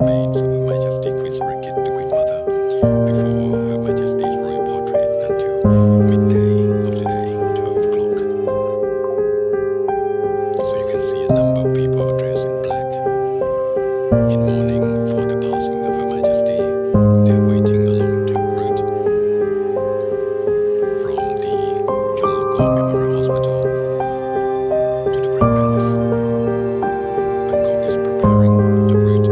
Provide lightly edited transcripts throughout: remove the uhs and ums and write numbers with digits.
remains of Her Majesty Queen Sirikit, the Queen Mother, before Her Majesty's royal portrait until midday of today, 12 o'clock. So you can see a number of people dressed in black in mourning for the passing of Her Majesty. They're waiting along the route from the Chulalongkorn Memorial Hospital to the Grand Palace. Bangkok is preparing the route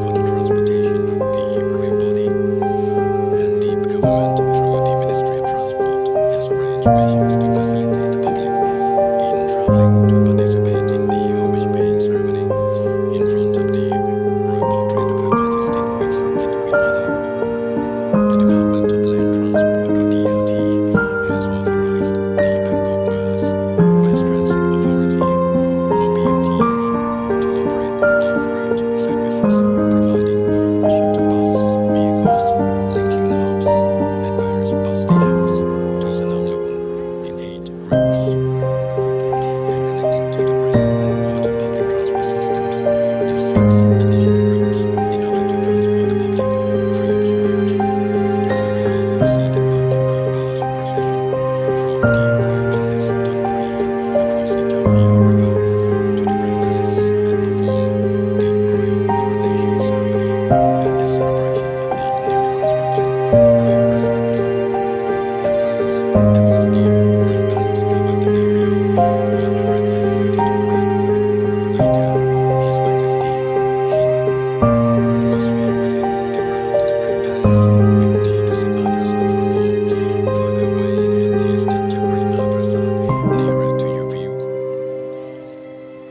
for the transportation of the royal body, and the government, through the Ministry of Transport, has arranged measures to facilitate the public in travelling to participate in the homage-paying ceremony in front of the royal portrait of Her Majesty Queen Sirikit, the Queen Mother. The Department of Land Transport, or DLT, has authorised the Bangkok Mass Transit Authority, or BMTA, to operate off-route services, providing shuttle bus vehicles linking the hubs at various bus stations to Salamlung in 8 routes, and connecting to the rail and water public transport systems in 6 additional routes in order to transport the public free of charge. The ceremony preceded by the royal barge procession from the royal palace of Thonburi across the Tavia River to the Grand Palace and perform the royal coronation ceremony and the celebration of the newly constructed royal residence. At first, the Grand Palace covered an area of 132 ren. Later, His Majesty King atmosphere within the ground of the Grand Palace with the Dusit Maha Prasat further away, and is the Jabri Maha Prasat nearer to your view.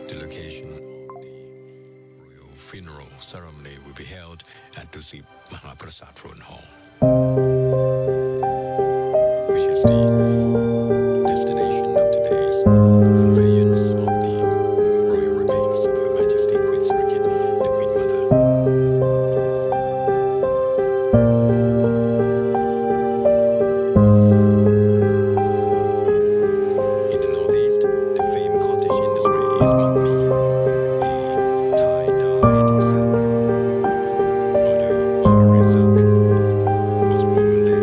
The location of the royal funeral ceremony will be held at Dusit Maha Prasat Throne Hall, which is the destination of today's conveyance of the royal remains of Her Majesty Queen Sirikit, the Queen Mother. In the northeast, the famed cottage industry is Makmi, a Thai-dyed silk. Although ordinary silk was woven there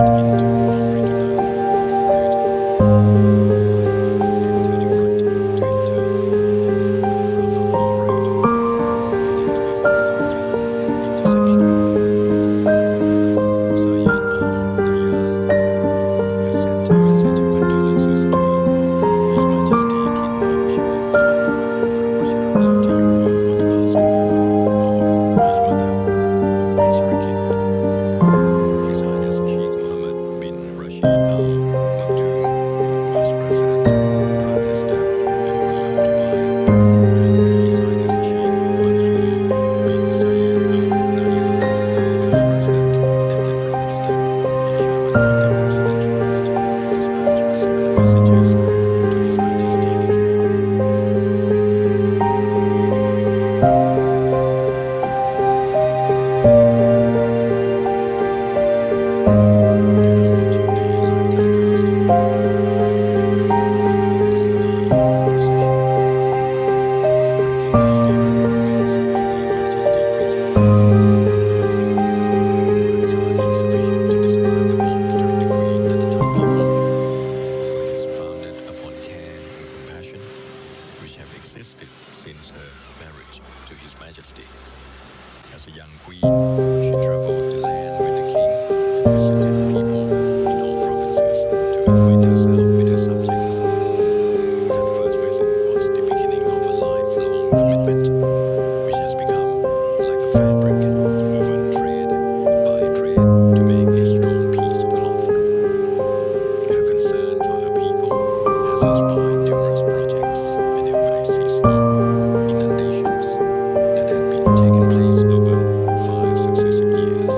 left into Henri Dunant Road, then turning right to enter Ramaphore Road, heading to the Sirikit intersection. Sayed Nayan has sent a message of condolences to His Majesty King Maha Chulalongkorn, on the passing of his mother in Sirikit. His Highness Sheikh Mohammed bin Rashid Al Maktoum, Vice President, Prime Minister, Emperor of Dubai, and His Highness Sheikh Mansour bin Zayed Al Nahyan, Vice President, Deputy Prime Minister, and Chairman of the Presidential Board, dispatch similar messages to His Majesty the King. You're now watching the live telecast of the procession, bringing the royal remains of Her Majesty Queen. Words are insufficient to describe the bond between the Queen and the Thai people, for it is founded upon care and compassion, which have existed since her marriage to His Majesty. As a young queen, she traveled the land with the king and visited people in all provinces to acquaint herself with her subjects. That first visit was the beginning of a lifelong commitment, which has become like a fabric woven thread by thread to make a strong piece of cloth. Her concern for her people has inspired numerous projects whenever seasonal inundations that had been taking place over 5 successive years.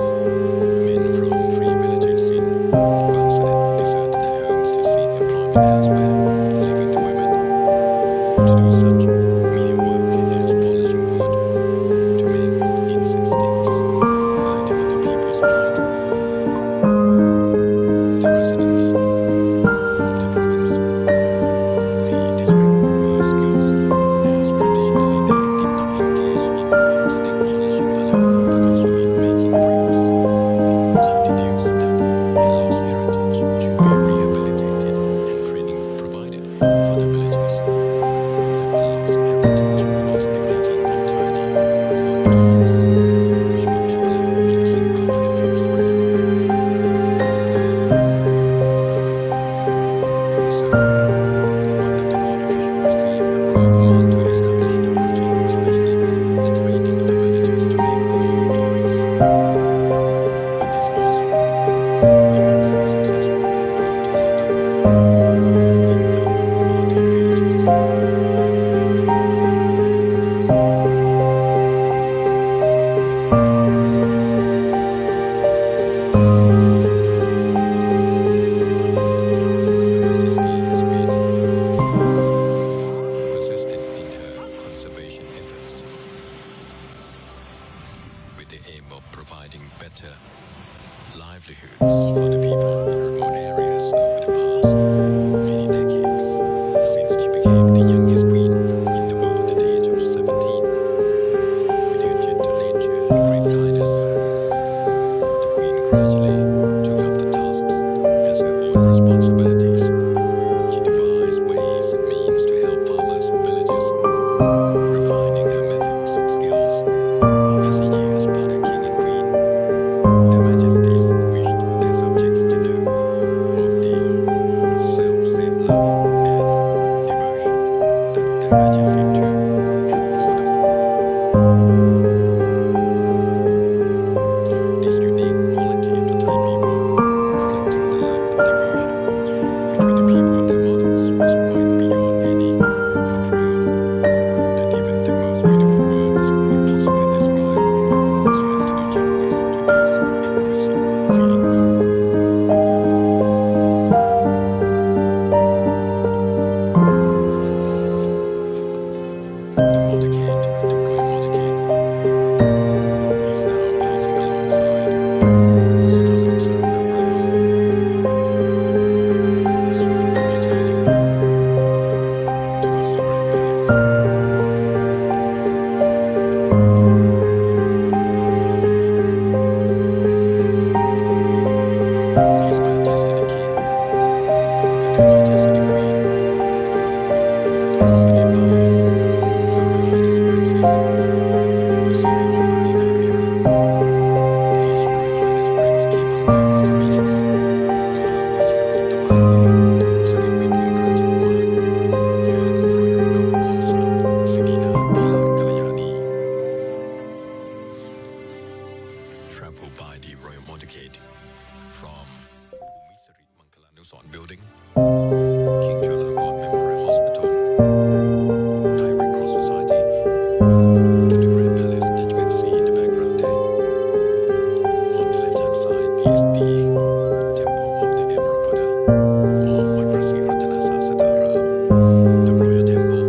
Men from 3 villages in Prasat deserted their homes to seek employment elsewhere, leaving the women to do such menial work as polishing wood to make incense sticks, learning of the people's plight. The residents of the province of the district were skillful, as traditionally they did not engage in stick polishing alone, but also in making bricks. She deduced that a lost heritage should be rehabilitated and training provided for the villagers. That lost heritage was the making of tiny court dolls, which were popular in King Rama V's realm. So, one of the court officials received a royal command to establish the project, especially the training of the villagers to make court toys. But this was immensely successful and brought a lot of income for the villagers. Her Majesty has been persistent in her conservation efforts, with the aim of providing better livelihoods for the people in remote areas over the past many decades, since she became the youngest queen in the world at the age of 17. With her gentle nature and great kindness, the queen gradually took up the tasks as her own responsibilities. She devised ways and means to help farmers and villagers, refining her methods and skills. As the years by King and Queen, their Majesties wished their subjects to know from Sirikit Building, King Chulalongkorn Memorial Hospital, Thai Red Cross Society, to the Grand Palace that you can see in the background there. On the left-hand side is the Temple of the Emerald Buddha, or Wat Prasat, the Royal Temple.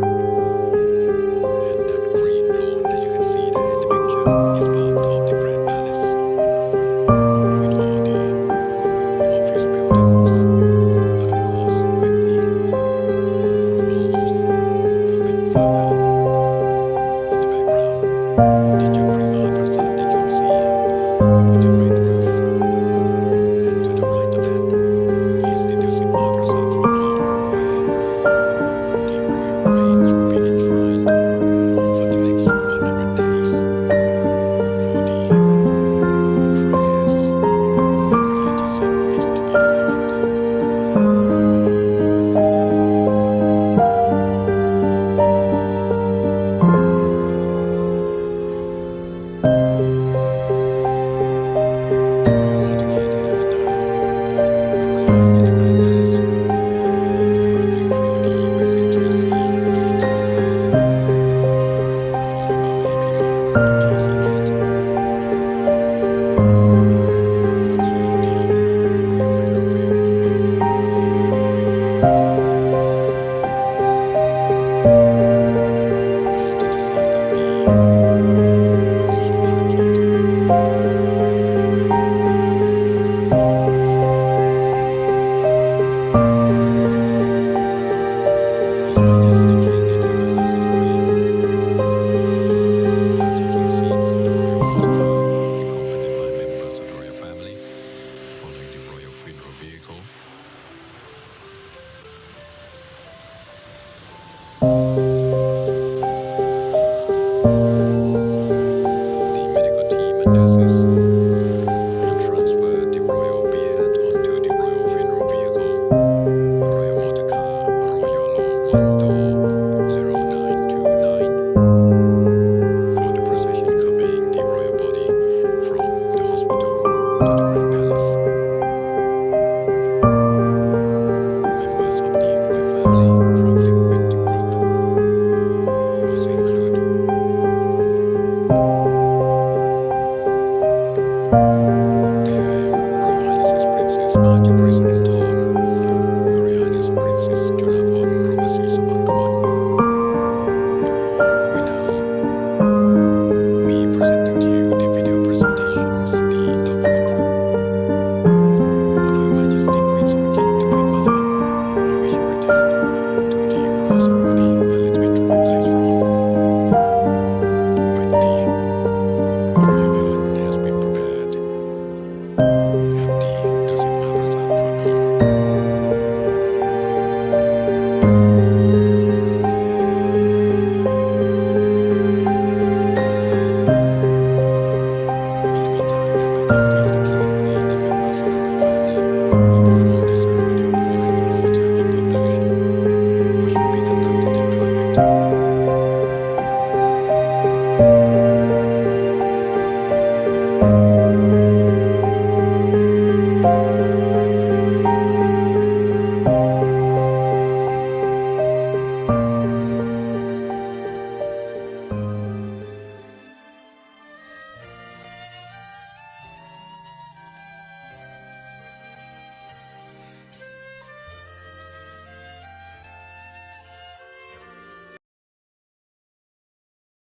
And that green lawn that you can see there in the picture is part of the Grand Palace, with all the office buildings, but of course with the through walls a bit further in the background, the Jagri Maha Prasat that you can see with the red roof, and to the right of that is the Dusit Maha Prasat throne hall, where the royal remains will be enshrined for the next 100 days for the prayers and religious ceremonies to be conducted. The royal motorcade have now arrived in the Grand Palace, arriving through the Majesty gate, followed by Majesty gate, also in the royal funeral vehicle. All to the side of the Bronze Palanquin. His Majesty the King and Her Majesty the Queen are taking seats in the royal motorcar, accompanied by members of the royal family, following the royal funeral vehicle. The medical team and nurses have transferred the royal bier onto the royal funeral vehicle, royal motorcar Royal Law 1 Door 0929, for the procession conveying the royal body from the hospital to the Grand Palace. Members of the royal family traveling with the group also include Their Royal Highnesses Princess Maha